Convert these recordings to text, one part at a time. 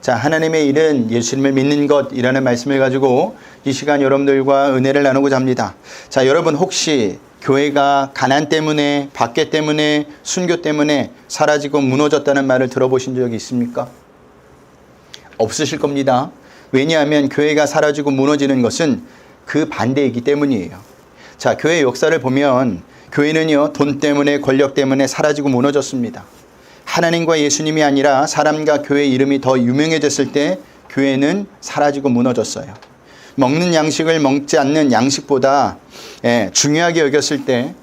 자, 하나님의 일은 예수님을 믿는 것이라는 말씀을 가지고 이 시간 여러분들과 은혜를 나누고자 합니다. 자, 여러분 혹시 교회가 가난 때문에, 박해 때문에, 순교 때문에 사라지고 무너졌다는 말을 들어보신 적이 있습니까? 없으실 겁니다. 왜냐하면 교회가 사라지고 무너지는 것은 그 반대이기 때문이에요. 자, 교회 역사를 보면 교회는요, 돈 때문에, 권력 때문에 사라지고 무너졌습니다. 하나님과 예수님이 아니라 사람과 교회 이름이 더 유명해졌을 때 교회는 사라지고 무너졌어요. 먹는 양식을 먹지 않는 양식보다 중요하게 여겼을 때,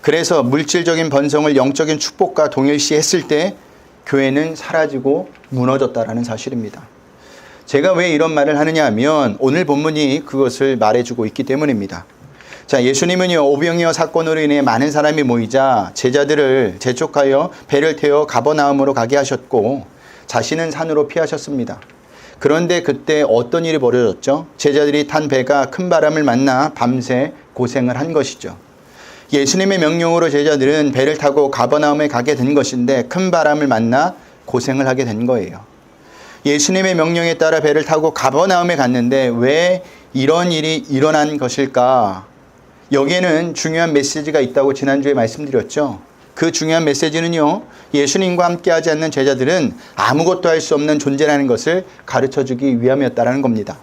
그래서 물질적인 번성을 영적인 축복과 동일시했을 때 교회는 사라지고 무너졌다라는 사실입니다. 제가 왜 이런 말을 하느냐 하면 오늘 본문이 그것을 말해주고 있기 때문입니다. 자, 예수님은요, 오병이어 사건으로 인해 많은 사람이 모이자 제자들을 재촉하여 배를 태워 가버나움으로 가게 하셨고 자신은 산으로 피하셨습니다. 그런데 그때 어떤 일이 벌어졌죠? 제자들이 탄 배가 큰 바람을 만나 밤새 고생을 한 것이죠. 예수님의 명령으로 제자들은 배를 타고 가버나움에 가게 된 것인데 큰 바람을 만나 고생을 하게 된 거예요. 예수님의 명령에 따라 배를 타고 가버나움에 갔는데 왜 이런 일이 일어난 것일까? 여기에는 중요한 메시지가 있다고 지난주에 말씀드렸죠. 그 중요한 메시지는요, 예수님과 함께하지 않는 제자들은 아무것도 할 수 없는 존재라는 것을 가르쳐주기 위함이었다는 겁니다.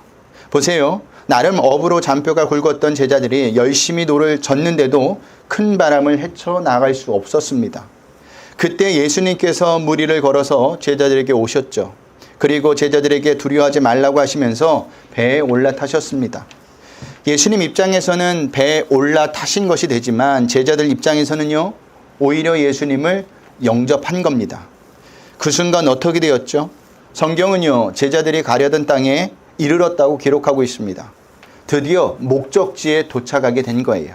보세요. 나름 업으로 잔뼈가 굵었던 제자들이 열심히 노를 젓는데도 큰 바람을 헤쳐나갈 수 없었습니다. 그때 예수님께서 무리를 걸어서 제자들에게 오셨죠. 그리고 제자들에게 두려워하지 말라고 하시면서 배에 올라타셨습니다. 예수님 입장에서는 배에 올라타신 것이 되지만 제자들 입장에서는요, 오히려 예수님을 영접한 겁니다. 그 순간 어떻게 되었죠? 성경은요, 제자들이 가려던 땅에 이르렀다고 기록하고 있습니다. 드디어 목적지에 도착하게 된 거예요.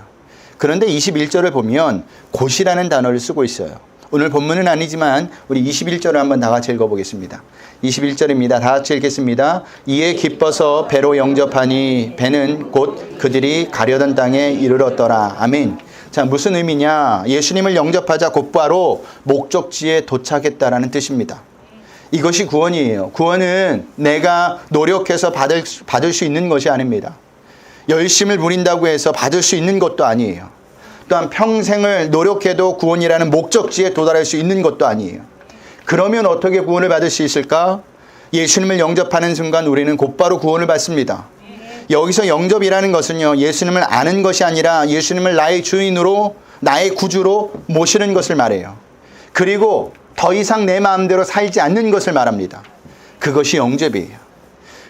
그런데 21절을 보면 곧이라는 단어를 쓰고 있어요. 오늘 본문은 아니지만 우리 21절을 한번 다 같이 읽어보겠습니다. 21절입니다. 다 같이 읽겠습니다. 이에 기뻐서 배로 영접하니 배는 곧 그들이 가려던 땅에 이르렀더라. 아멘. 자, 무슨 의미냐? 예수님을 영접하자 곧바로 목적지에 도착했다라는 뜻입니다. 이것이 구원이에요. 구원은 내가 노력해서 받을 수 있는 것이 아닙니다. 열심을 부린다고 해서 받을 수 있는 것도 아니에요. 또한 평생을 노력해도 구원이라는 목적지에 도달할 수 있는 것도 아니에요. 그러면 어떻게 구원을 받을 수 있을까? 예수님을 영접하는 순간 우리는 곧바로 구원을 받습니다. 여기서 영접이라는 것은요, 예수님을 아는 것이 아니라 예수님을 나의 주인으로, 나의 구주로 모시는 것을 말해요. 그리고 더 이상 내 마음대로 살지 않는 것을 말합니다. 그것이 영접이에요.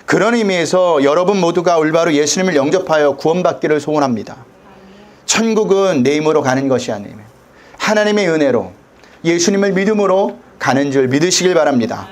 그런 의미에서 여러분 모두가 올바로 예수님을 영접하여 구원받기를 소원합니다. 천국은 내 힘으로 가는 것이 아니에요. 하나님의 은혜로, 예수님을 믿음으로 가는 줄 믿으시길 바랍니다.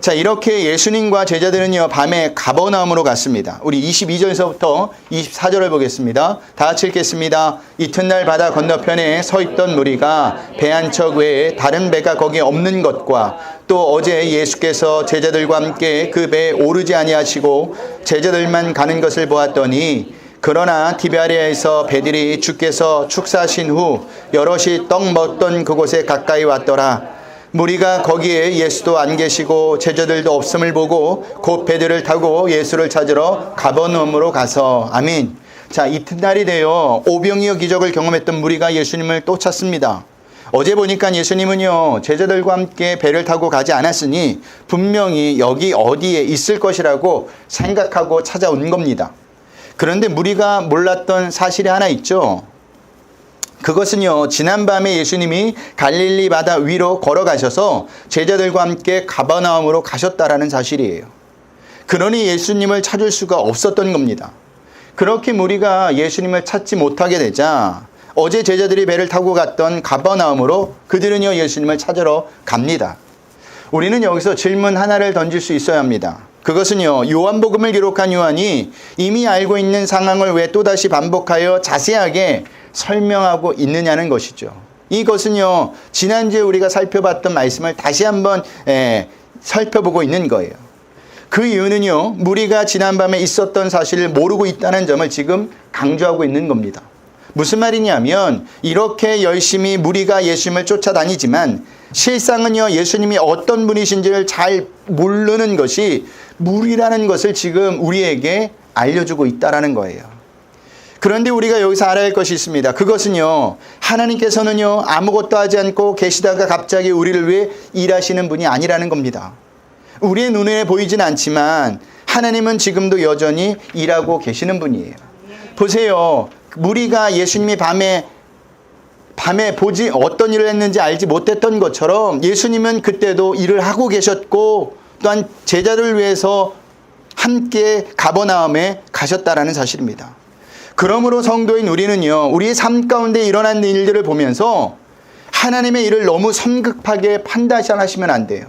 자, 이렇게 예수님과 제자들은요, 밤에 가버나움으로 갔습니다. 우리 22절에서부터 24절을 보겠습니다. 다 같이 읽겠습니다. 이튿날 바다 건너편에 서 있던 무리가 배 한 척 외에 다른 배가 거기에 없는 것과 또 어제 예수께서 제자들과 함께 그 배에 오르지 아니하시고 제자들만 가는 것을 보았더니, 그러나 디베아리아에서 배들이 주께서 축사하신 후 여럿이 떡 먹던 그곳에 가까이 왔더라. 무리가 거기에 예수도 안 계시고 제자들도 없음을 보고 곧 배들을 타고 예수를 찾으러 가버나움으로 가서. 아멘. 자, 이튿날이 되어 오병이어 기적을 경험했던 무리가 예수님을 또 찾습니다. 어제 보니까 예수님은요, 제자들과 함께 배를 타고 가지 않았으니 분명히 여기 어디에 있을 것이라고 생각하고 찾아온 겁니다. 그런데 무리가 몰랐던 사실이 하나 있죠. 그것은요, 지난밤에 예수님이 갈릴리 바다 위로 걸어가셔서 제자들과 함께 가버나움으로 가셨다라는 사실이에요. 그러니 예수님을 찾을 수가 없었던 겁니다. 그렇게 무리가 예수님을 찾지 못하게 되자 어제 제자들이 배를 타고 갔던 가버나움으로 그들은요, 예수님을 찾으러 갑니다. 우리는 여기서 질문 하나를 던질 수 있어야 합니다. 그것은요, 요한복음을 기록한 요한이 이미 알고 있는 상황을 왜 또다시 반복하여 자세하게 설명하고 있느냐는 것이죠. 이것은요, 지난주에 우리가 살펴봤던 말씀을 다시 한번 살펴보고 있는 거예요. 그 이유는요, 무리가 지난밤에 있었던 사실을 모르고 있다는 점을 지금 강조하고 있는 겁니다. 무슨 말이냐면 이렇게 열심히 무리가 예수님을 쫓아다니지만 실상은요, 예수님이 어떤 분이신지를 잘 모르는 것이 무리라는 것을 지금 우리에게 알려주고 있다라는 거예요. 그런데 우리가 여기서 알아야 할 것이 있습니다. 그것은요, 하나님께서는요, 아무것도 하지 않고 계시다가 갑자기 우리를 위해 일하시는 분이 아니라는 겁니다. 우리의 눈에 보이진 않지만 하나님은 지금도 여전히 일하고 계시는 분이에요. 보세요. 무리가 예수님이 밤에 보지 어떤 일을 했는지 알지 못했던 것처럼 예수님은 그때도 일을 하고 계셨고 또한 제자를 위해서 함께 가버나움에 가셨다라는 사실입니다. 그러므로 성도인 우리는요, 우리의 삶 가운데 일어난 일들을 보면서 하나님의 일을 너무 성급하게 판단하시면 안 돼요.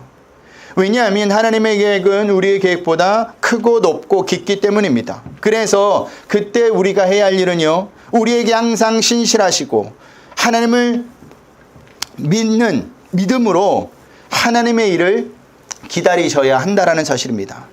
왜냐하면 하나님의 계획은 우리의 계획보다 크고 높고 깊기 때문입니다. 그래서 그때 우리가 해야 할 일은요, 우리에게 항상 신실하시고 하나님을 믿는 믿음으로 하나님의 일을 기다리셔야 한다라는 사실입니다.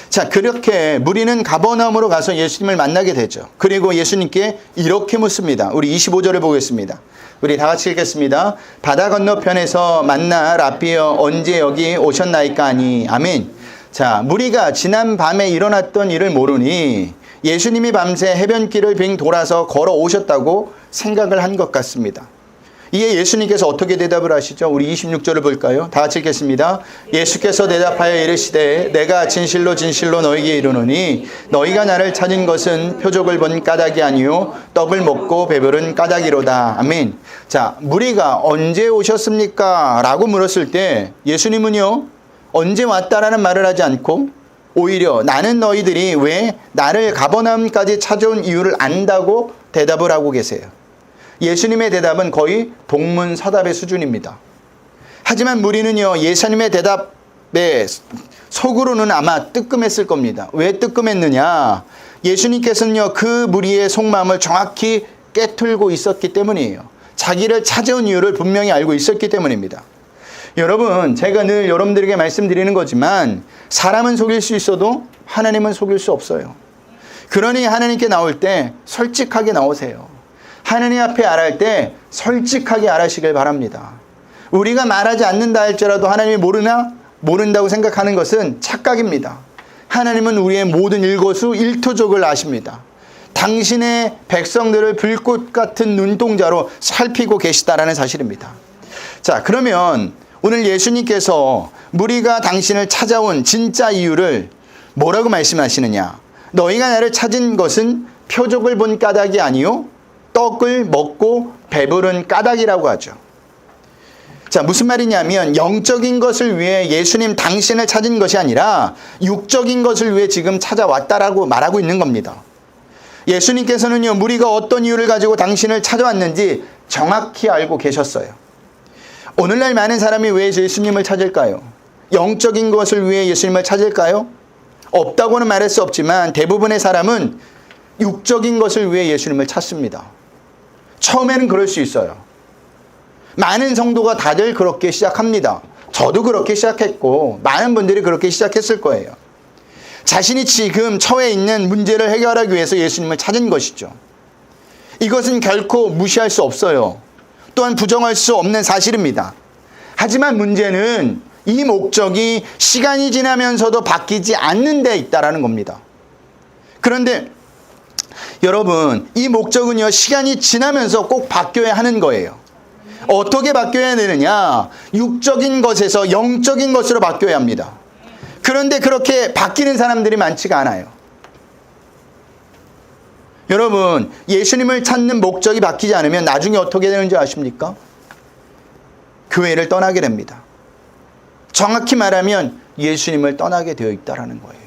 자, 그렇게 무리는 가버나움으로 가서 예수님을 만나게 되죠. 그리고 예수님께 이렇게 묻습니다. 우리 25절을 보겠습니다. 우리 다 같이 읽겠습니다. 바다 건너편에서 만나 라비여 언제 여기 오셨나이까 하니. 아멘. 자, 무리가 지난 밤에 일어났던 일을 모르니 예수님이 밤새 해변길을 빙 돌아서 걸어 오셨다고 생각을 한 것 같습니다. 이에 예수님께서 어떻게 대답을 하시죠? 우리 26절을 볼까요? 다 같이 읽겠습니다. 예수께서 대답하여 이르시되 내가 진실로 진실로 너희에게 이르노니 너희가 나를 찾은 것은 표적을 본 까닭이 아니요 떡을 먹고 배부른 까닭이로다. 아멘. 자, 무리가 언제 오셨습니까? 라고 물었을 때 예수님은요, 언제 왔다라는 말을 하지 않고 오히려 나는 너희들이 왜 나를 가버나움까지 찾아온 이유를 안다고 대답을 하고 계세요. 예수님의 대답은 거의 동문서답의 수준입니다. 하지만 무리는요, 예수님의 대답에 속으로는 아마 뜨끔했을 겁니다. 왜 뜨끔했느냐? 예수님께서는요, 그 무리의 속마음을 정확히 깨틀고 있었기 때문이에요. 자기를 찾아온 이유를 분명히 알고 있었기 때문입니다. 여러분, 제가 늘 여러분들에게 말씀드리는 거지만 사람은 속일 수 있어도 하나님은 속일 수 없어요. 그러니 하나님께 나올 때 솔직하게 나오세요. 하나님 앞에 알할 때 솔직하게 알아시길 바랍니다. 우리가 말하지 않는다 할지라도 하나님이 모른다고 생각하는 것은 착각입니다. 하나님은 우리의 모든 일거수 일투족을 아십니다. 당신의 백성들을 불꽃 같은 눈동자로 살피고 계시다라는 사실입니다. 자, 그러면 오늘 예수님께서 무리가 당신을 찾아온 진짜 이유를 뭐라고 말씀하시느냐? 너희가 나를 찾은 것은 표적을 본 까닭이 아니요 떡을 먹고 배부른 까닭이라고 하죠. 자, 무슨 말이냐면 영적인 것을 위해 예수님 당신을 찾은 것이 아니라 육적인 것을 위해 지금 찾아왔다라고 말하고 있는 겁니다. 예수님께서는요, 무리가 어떤 이유를 가지고 당신을 찾아왔는지 정확히 알고 계셨어요. 오늘날 많은 사람이 왜 예수님을 찾을까요? 영적인 것을 위해 예수님을 찾을까요? 없다고는 말할 수 없지만 대부분의 사람은 육적인 것을 위해 예수님을 찾습니다. 처음에는 그럴 수 있어요. 많은 성도가 다들 그렇게 시작합니다. 저도 그렇게 시작했고 많은 분들이 그렇게 시작했을 거예요. 자신이 지금 처해 있는 문제를 해결하기 위해서 예수님을 찾은 것이죠. 이것은 결코 무시할 수 없어요. 또한 부정할 수 없는 사실입니다. 하지만 문제는 이 목적이 시간이 지나면서도 바뀌지 않는 데 있다라는 겁니다. 그런데 여러분, 이 목적은요, 시간이 지나면서 꼭 바뀌어야 하는 거예요. 어떻게 바뀌어야 되느냐? 육적인 것에서 영적인 것으로 바뀌어야 합니다. 그런데 그렇게 바뀌는 사람들이 많지가 않아요. 여러분, 예수님을 찾는 목적이 바뀌지 않으면 나중에 어떻게 되는지 아십니까? 교회를 떠나게 됩니다. 정확히 말하면 예수님을 떠나게 되어 있다라는 거예요.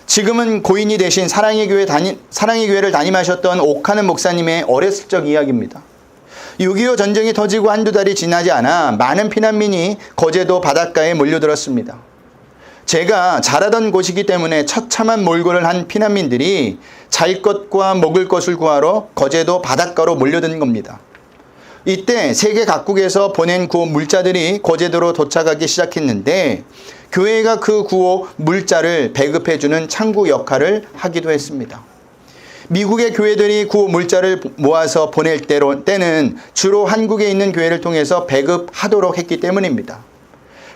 지금은 고인이 되신 사랑의 교회를 담임하셨던 옥하는 목사님의 어렸을 적 이야기입니다. 6.25 전쟁이 터지고 한두 달이 지나지 않아 많은 피난민이 거제도 바닷가에 몰려들었습니다. 제가 자라던 곳이기 때문에 처참한 몰골을 한 피난민들이 잘 것과 먹을 것을 구하러 거제도 바닷가로 몰려든 겁니다. 이때 세계 각국에서 보낸 구호 물자들이 거제도로 도착하기 시작했는데 교회가 그 구호 물자를 배급해주는 창구 역할을 하기도 했습니다. 미국의 교회들이 구호 물자를 모아서 보낼 때는 주로 한국에 있는 교회를 통해서 배급하도록 했기 때문입니다.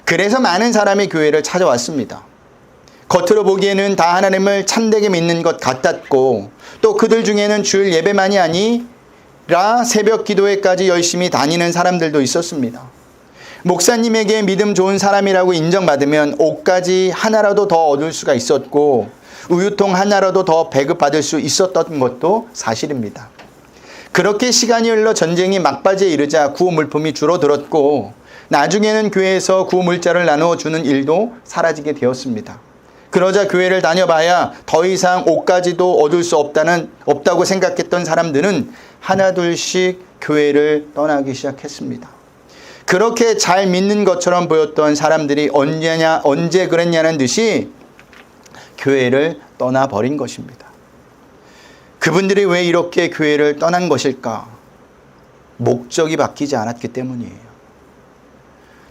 그래서 많은 사람이 교회를 찾아왔습니다. 겉으로 보기에는 다 하나님을 참되게 믿는 것 같았고 또 그들 중에는 주일 예배만이 아니라 새벽 기도회까지 열심히 다니는 사람들도 있었습니다. 목사님에게 믿음 좋은 사람이라고 인정받으면 옷가지 하나라도 더 얻을 수가 있었고 우유통 하나라도 더 배급받을 수 있었던 것도 사실입니다. 그렇게 시간이 흘러 전쟁이 막바지에 이르자 구호 물품이 줄어들었고 나중에는 교회에서 구호 물자를 나누어주는 일도 사라지게 되었습니다. 그러자 교회를 다녀봐야 더 이상 옷가지도 얻을 수 없다고 생각했던 사람들은 하나둘씩 교회를 떠나기 시작했습니다. 그렇게 잘 믿는 것처럼 보였던 사람들이 언제 그랬냐는 듯이 교회를 떠나버린 것입니다. 그분들이 왜 이렇게 교회를 떠난 것일까? 목적이 바뀌지 않았기 때문이에요.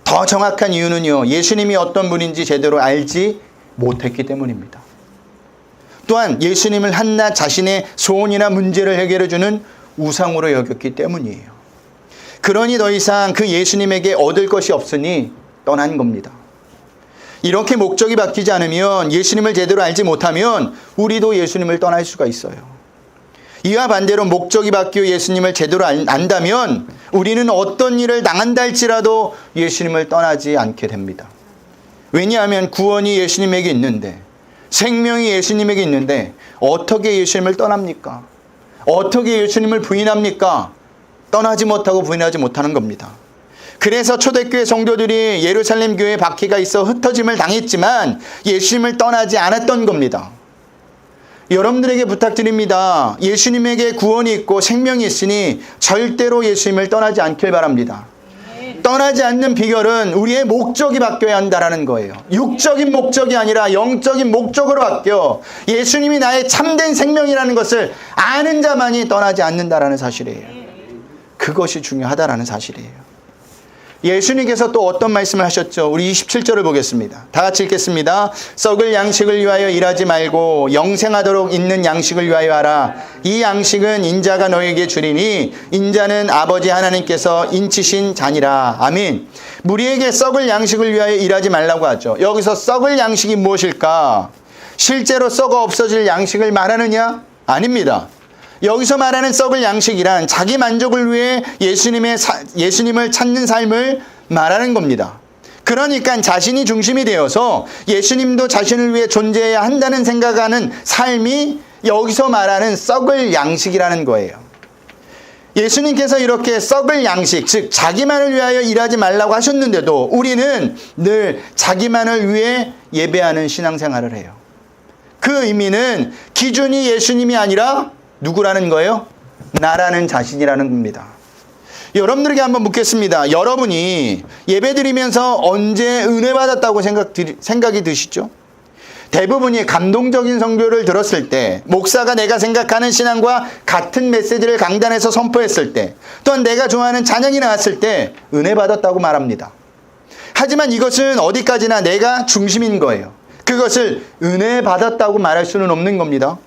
더 정확한 이유는요, 예수님이 어떤 분인지 제대로 알지 못했기 때문입니다. 또한 예수님을 한낱 자신의 소원이나 문제를 해결해주는 우상으로 여겼기 때문이에요. 그러니 더 이상 그 예수님에게 얻을 것이 없으니 떠난 겁니다. 이렇게 목적이 바뀌지 않으면, 예수님을 제대로 알지 못하면 우리도 예수님을 떠날 수가 있어요. 이와 반대로 목적이 바뀌어 예수님을 제대로 안다면 우리는 어떤 일을 당한다 할지라도 예수님을 떠나지 않게 됩니다. 왜냐하면 구원이 예수님에게 있는데, 생명이 예수님에게 있는데 어떻게 예수님을 떠납니까? 어떻게 예수님을 부인합니까? 떠나지 못하고 부인하지 못하는 겁니다. 그래서 초대교회 성도들이 예루살렘 교회에 박해가 있어 흩어짐을 당했지만 예수님을 떠나지 않았던 겁니다. 여러분들에게 부탁드립니다. 예수님에게 구원이 있고 생명이 있으니 절대로 예수님을 떠나지 않길 바랍니다. 떠나지 않는 비결은 우리의 목적이 바뀌어야 한다는 거예요. 육적인 목적이 아니라 영적인 목적으로 바뀌어 예수님이 나의 참된 생명이라는 것을 아는 자만이 떠나지 않는다라는 사실이에요. 그것이 중요하다라는 사실이에요. 예수님께서 또 어떤 말씀을 하셨죠? 우리 27절을 보겠습니다. 다 같이 읽겠습니다. 썩을 양식을 위하여 일하지 말고 영생하도록 있는 양식을 위하여 하라. 이 양식은 인자가 너에게 주리니 인자는 아버지 하나님께서 인치신 자니라. 아멘. 우리에게 썩을 양식을 위하여 일하지 말라고 하죠. 여기서 썩을 양식이 무엇일까? 실제로 썩어 없어질 양식을 말하느냐? 아닙니다. 여기서 말하는 썩을 양식이란 자기 만족을 위해 예수님을 찾는 삶을 말하는 겁니다. 그러니까 자신이 중심이 되어서 예수님도 자신을 위해 존재해야 한다는 생각하는 삶이 여기서 말하는 썩을 양식이라는 거예요. 예수님께서 이렇게 썩을 양식, 즉 자기만을 위하여 일하지 말라고 하셨는데도 우리는 늘 자기만을 위해 예배하는 신앙생활을 해요. 그 의미는 기준이 예수님이 아니라 누구라는 거예요? 나라는 자신이라는 겁니다. 여러분들에게 한번 묻겠습니다. 여러분이 예배드리면서 언제 은혜 받았다고 생각이 드시죠? 대부분이 감동적인 선교를 들었을 때, 목사가 내가 생각하는 신앙과 같은 메시지를 강단에서 선포했을 때, 또한 내가 좋아하는 찬양이 나왔을 때 은혜 받았다고 말합니다. 하지만 이것은 어디까지나 내가 중심인 거예요. 그것을 은혜 받았다고 말할 수는 없는 겁니다.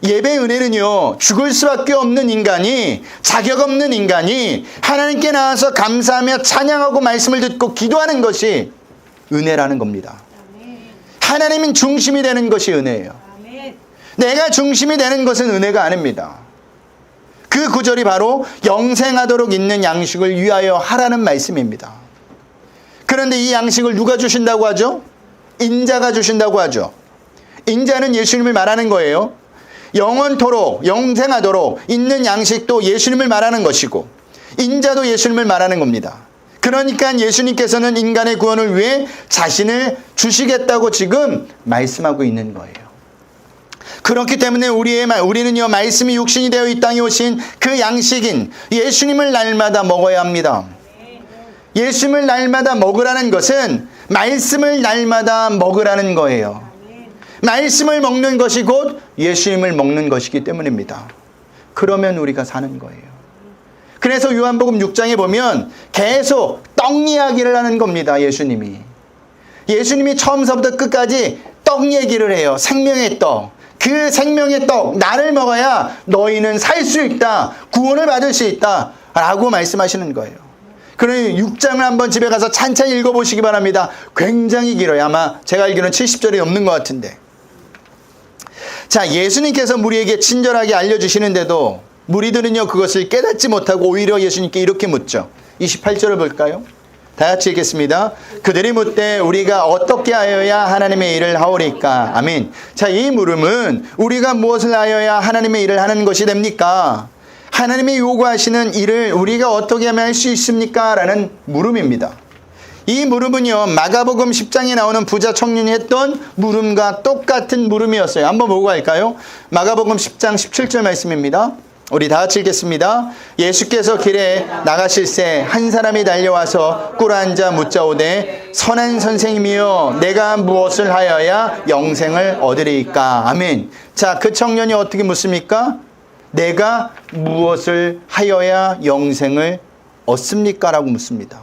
예배 은혜는요, 죽을 수밖에 없는 인간이, 자격 없는 인간이 하나님께 나와서 감사하며 찬양하고 말씀을 듣고 기도하는 것이 은혜라는 겁니다. 하나님은 중심이 되는 것이 은혜예요. 내가 중심이 되는 것은 은혜가 아닙니다. 그 구절이 바로 영생하도록 있는 양식을 위하여 하라는 말씀입니다. 그런데 이 양식을 누가 주신다고 하죠? 인자가 주신다고 하죠. 인자는 예수님을 말하는 거예요. 영원토록 영생하도록 있는 양식도 예수님을 말하는 것이고 인자도 예수님을 말하는 겁니다. 그러니까 예수님께서는 인간의 구원을 위해 자신을 주시겠다고 지금 말씀하고 있는 거예요. 그렇기 때문에 우리는요, 말씀이 육신이 되어 이 땅에 오신 그 양식인 예수님을 날마다 먹어야 합니다. 예수님을 날마다 먹으라는 것은 말씀을 날마다 먹으라는 거예요. 말씀을 먹는 것이 곧 예수님을 먹는 것이기 때문입니다. 그러면 우리가 사는 거예요. 그래서 요한복음 6장에 보면 계속 떡 이야기를 하는 겁니다. 예수님이 처음서부터 끝까지 떡 얘기를 해요. 생명의 떡, 그 생명의 떡, 나를 먹어야 너희는 살 수 있다. 구원을 받을 수 있다. 라고 말씀하시는 거예요. 그러니 6장을 한번 집에 가서 찬찬히 읽어보시기 바랍니다. 굉장히 길어요. 아마 제가 알기로는 70절이 넘는 것 같은데. 자, 예수님께서 무리에게 친절하게 알려주시는데도 무리들은요, 그것을 깨닫지 못하고 오히려 예수님께 이렇게 묻죠. 28절을 볼까요? 다 같이 읽겠습니다. 그들이 묻되 우리가 어떻게 하여야 하나님의 일을 하오리까? 아멘. 자, 이 물음은 우리가 무엇을 하여야 하나님의 일을 하는 것이 됩니까? 하나님이 요구하시는 일을 우리가 어떻게 하면 할 수 있습니까? 라는 물음입니다. 이 물음은요, 마가복음 10장에 나오는 부자 청년이 했던 물음과 똑같은 물음이었어요. 한번 보고 갈까요? 마가복음 10장 17절 말씀입니다. 우리 다 같이 읽겠습니다. 예수께서 길에 나가실새 한 사람이 달려와서 꿇어앉아 묻자오되 선한 선생님이여 내가 무엇을 하여야 영생을 얻으리이까? 아멘. 자, 그 청년이 어떻게 묻습니까? 내가 무엇을 하여야 영생을 얻습니까? 라고 묻습니다.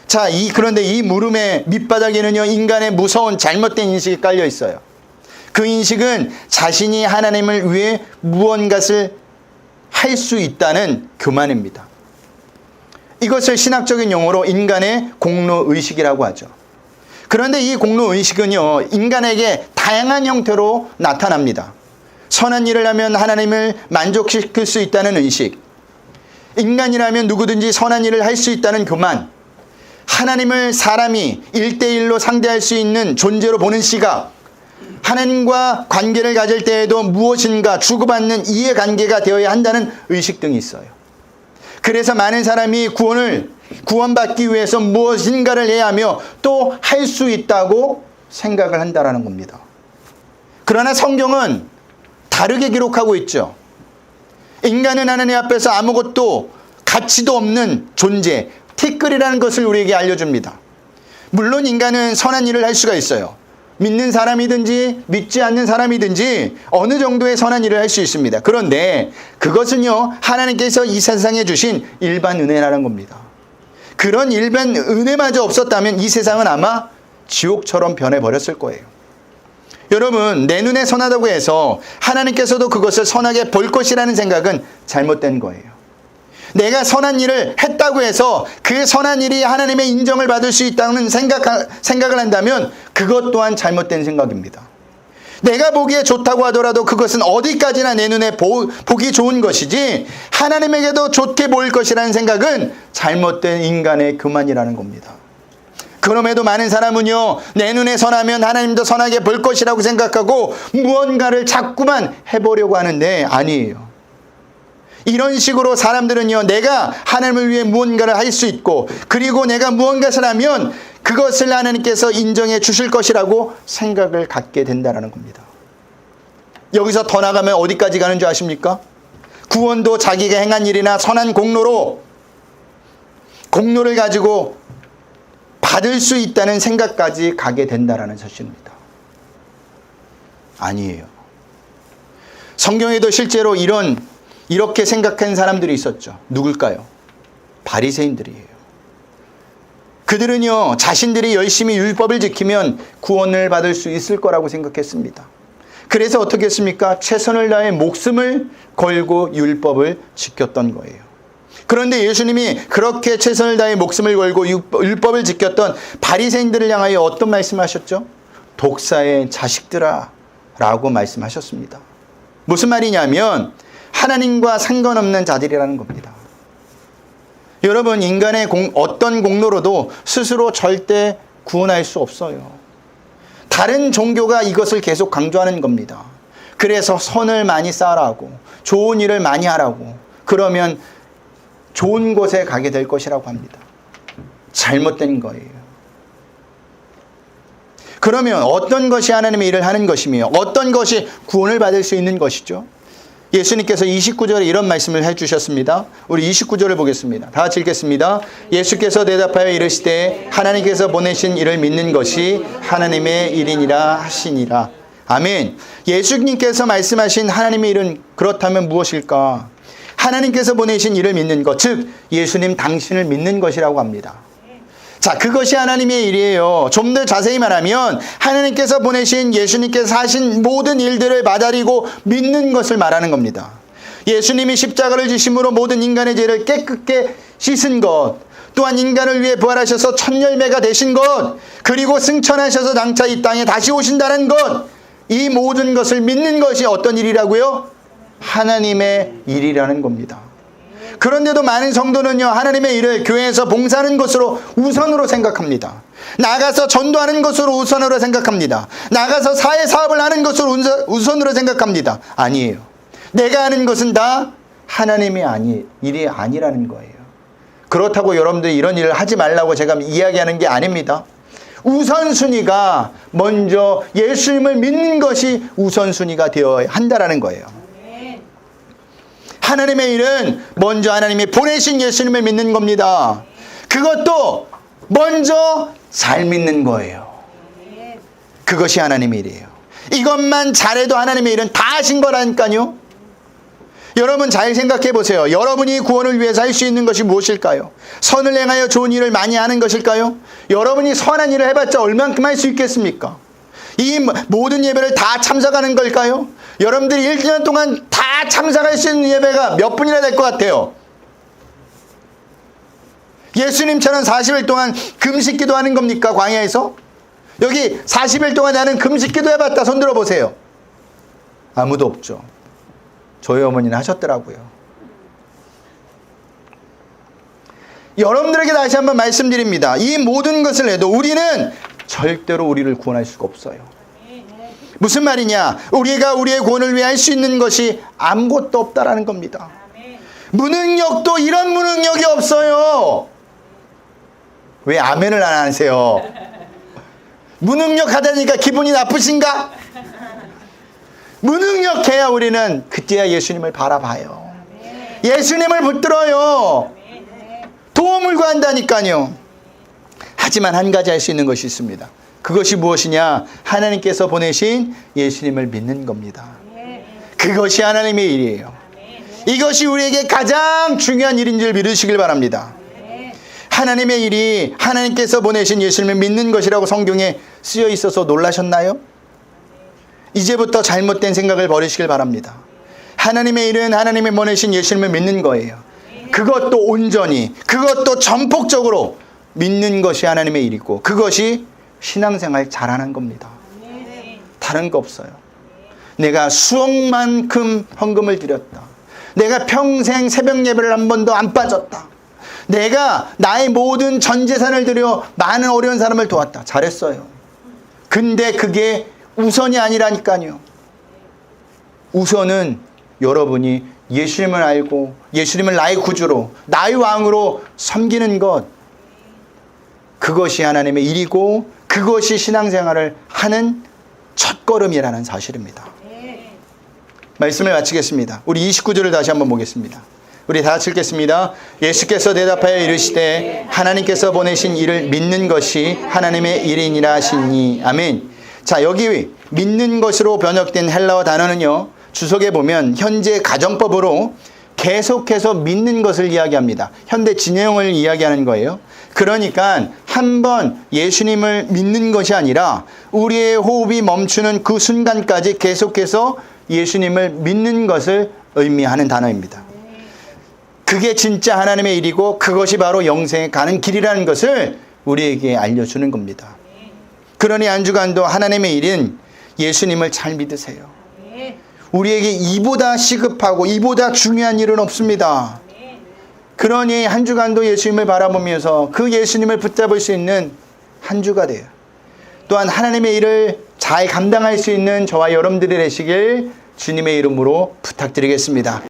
자, 그런데 이 물음의 밑바닥에는요, 인간의 무서운 잘못된 인식이 깔려 있어요. 그 인식은 자신이 하나님을 위해 무언가를 할 수 있다는 교만입니다. 이것을 신학적인 용어로 인간의 공로의식이라고 하죠. 그런데 이 공로의식은요, 인간에게 다양한 형태로 나타납니다. 선한 일을 하면 하나님을 만족시킬 수 있다는 의식, 인간이라면 누구든지 선한 일을 할 수 있다는 교만, 하나님을 사람이 1대1로 상대할 수 있는 존재로 보는 시각, 하나님과 관계를 가질 때에도 무엇인가 주고받는 이해관계가 되어야 한다는 의식 등이 있어요. 그래서 많은 사람이 구원받기 위해서 무엇인가를 해야 하며 또 할 수 있다고 생각을 한다는 겁니다. 그러나 성경은 다르게 기록하고 있죠. 인간은 하나님 앞에서 아무것도 가치도 없는 존재, 티끌이라는 것을 우리에게 알려줍니다. 물론 인간은 선한 일을 할 수가 있어요. 믿는 사람이든지 믿지 않는 사람이든지 어느 정도의 선한 일을 할 수 있습니다. 그런데 그것은요, 하나님께서 이 세상에 주신 일반 은혜라는 겁니다. 그런 일반 은혜마저 없었다면 이 세상은 아마 지옥처럼 변해버렸을 거예요. 여러분, 내 눈에 선하다고 해서 하나님께서도 그것을 선하게 볼 것이라는 생각은 잘못된 거예요. 내가 선한 일을 했다고 해서 그 선한 일이 하나님의 인정을 받을 수 있다는 생각을 한다면 그것 또한 잘못된 생각입니다. 내가 보기에 좋다고 하더라도 그것은 어디까지나 내 눈에 보기 좋은 것이지 하나님에게도 좋게 보일 것이라는 생각은 잘못된 인간의 교만이라는 겁니다. 그럼에도 많은 사람은요, 내 눈에 선하면 하나님도 선하게 볼 것이라고 생각하고 무언가를 자꾸만 해보려고 하는데 아니에요. 이런 식으로 사람들은요, 내가 하나님을 위해 무언가를 할 수 있고 그리고 내가 무언가를 하면 그것을 하나님께서 인정해 주실 것이라고 생각을 갖게 된다는 겁니다. 여기서 더 나가면 어디까지 가는 줄 아십니까? 구원도 자기가 행한 일이나 선한 공로를 가지고 받을 수 있다는 생각까지 가게 된다는 사실입니다. 아니에요. 성경에도 실제로 이렇게 생각한 사람들이 있었죠. 누굴까요? 바리새인들이에요. 그들은요, 자신들이 열심히 율법을 지키면 구원을 받을 수 있을 거라고 생각했습니다. 그래서 어떻게 했습니까? 최선을 다해 목숨을 걸고 율법을 지켰던 거예요. 그런데 예수님이 그렇게 최선을 다해 목숨을 걸고 율법을 지켰던 바리새인들을 향하여 어떤 말씀하셨죠? 독사의 자식들아 라고 말씀하셨습니다. 무슨 말이냐면 하나님과 상관없는 자들이라는 겁니다. 여러분, 인간의 어떤 공로로도 스스로 절대 구원할 수 없어요. 다른 종교가 이것을 계속 강조하는 겁니다. 그래서 선을 많이 쌓으라고, 좋은 일을 많이 하라고, 그러면 좋은 곳에 가게 될 것이라고 합니다. 잘못된 거예요. 그러면 어떤 것이 하나님의 일을 하는 것이며 어떤 것이 구원을 받을 수 있는 것이죠? 예수님께서 29절에 이런 말씀을 해주셨습니다. 우리 29절을 보겠습니다. 다 같이 읽겠습니다. 예수께서 대답하여 이르시되 하나님께서 보내신 이를 믿는 것이 하나님의 일이니라 하시니라. 아멘. 예수님께서 말씀하신 하나님의 일은 그렇다면 무엇일까? 하나님께서 보내신 이를 믿는 것, 즉 예수님 당신을 믿는 것이라고 합니다. 자, 그것이 하나님의 일이에요. 좀 더 자세히 말하면 하나님께서 보내신 예수님께서 하신 모든 일들을 받아들이고 믿는 것을 말하는 겁니다. 예수님이 십자가를 지심으로 모든 인간의 죄를 깨끗게 씻은 것, 또한 인간을 위해 부활하셔서 첫 열매가 되신 것, 그리고 승천하셔서 장차 이 땅에 다시 오신다는 것, 이 모든 것을 믿는 것이 어떤 일이라고요? 하나님의 일이라는 겁니다. 그런데도 많은 성도는요, 하나님의 일을 교회에서 봉사하는 것으로 우선으로 생각합니다. 나가서 전도하는 것으로 우선으로 생각합니다. 나가서 사회사업을 하는 것으로 우선으로 생각합니다. 아니에요. 내가 하는 것은 다 하나님의 일이 아니라는 거예요. 그렇다고 여러분들이 이런 일을 하지 말라고 제가 이야기하는 게 아닙니다. 우선순위가 먼저 예수님을 믿는 것이 우선순위가 되어야 한다는 거예요. 하나님의 일은 먼저 하나님이 보내신 예수님을 믿는 겁니다. 그것도 먼저 잘 믿는 거예요. 그것이 하나님의 일이에요. 이것만 잘해도 하나님의 일은 다 하신 거라니까요. 여러분 잘 생각해 보세요. 여러분이 구원을 위해서 할 수 있는 것이 무엇일까요? 선을 행하여 좋은 일을 많이 하는 것일까요? 여러분이 선한 일을 해봤자 얼만큼 할 수 있겠습니까? 이 모든 예배를 다 참석하는 걸까요? 여러분들이 1년 동안 다 참석할 수 있는 예배가 몇 분이나 될 것 같아요? 예수님처럼 40일 동안 금식기도 하는 겁니까? 광야에서? 여기 40일 동안 나는 금식기도 해봤다. 손 들어보세요. 아무도 없죠. 저희 어머니는 하셨더라고요. 여러분들에게 다시 한번 말씀드립니다. 이 모든 것을 해도 우리는 절대로 우리를 구원할 수가 없어요. 무슨 말이냐? 우리가 우리의 구원을 위해 할 수 있는 것이 아무것도 없다라는 겁니다. 무능력도 이런 무능력이 없어요. 왜 아멘을 안 하세요? 무능력하다니까 기분이 나쁘신가? 무능력해야 우리는 그때야 예수님을 바라봐요. 예수님을 붙들어요. 도움을 구한다니까요. 하지만 한 가지 할 수 있는 것이 있습니다. 그것이 무엇이냐? 하나님께서 보내신 예수님을 믿는 겁니다. 그것이 하나님의 일이에요. 이것이 우리에게 가장 중요한 일인 줄 믿으시길 바랍니다. 하나님의 일이 하나님께서 보내신 예수님을 믿는 것이라고 성경에 쓰여 있어서 놀라셨나요? 이제부터 잘못된 생각을 버리시길 바랍니다. 하나님의 일은 하나님이 보내신 예수님을 믿는 거예요. 그것도 온전히, 그것도 전폭적으로 믿는 것이 하나님의 일이고, 그것이 신앙생활 잘하는 겁니다. 다른 거 없어요. 내가 수억만큼 헌금을 드렸다. 내가 평생 새벽 예배를 한 번도 안 빠졌다. 내가 나의 모든 전 재산을 들여 많은 어려운 사람을 도왔다. 잘했어요. 근데 그게 우선이 아니라니까요. 우선은 여러분이 예수님을 알고 예수님을 나의 구주로, 나의 왕으로 섬기는 것, 그것이 하나님의 일이고 그것이 신앙생활을 하는 첫걸음이라는 사실입니다. 말씀을 마치겠습니다. 우리 29절을 다시 한번 보겠습니다. 우리 다 같이 읽겠습니다. 예수께서 대답하여 이르시되 하나님께서 보내신 이를 믿는 것이 하나님의 일이니라 하시니. 아멘. 자, 여기 믿는 것으로 번역된 헬라어 단어는요, 주석에 보면 현재 가정법으로 계속해서 믿는 것을 이야기합니다. 현대 진행형을 이야기하는 거예요. 그러니까 한번 예수님을 믿는 것이 아니라 우리의 호흡이 멈추는 그 순간까지 계속해서 예수님을 믿는 것을 의미하는 단어입니다. 그게 진짜 하나님의 일이고 그것이 바로 영생에 가는 길이라는 것을 우리에게 알려주는 겁니다. 그러니 한 주간도 하나님의 일인 예수님을 잘 믿으세요. 우리에게 이보다 시급하고 이보다 중요한 일은 없습니다. 그러니 한 주간도 예수님을 바라보면서 그 예수님을 붙잡을 수 있는 한 주가 돼요. 또한 하나님의 일을 잘 감당할 수 있는 저와 여러분들이 되시길 주님의 이름으로 부탁드리겠습니다.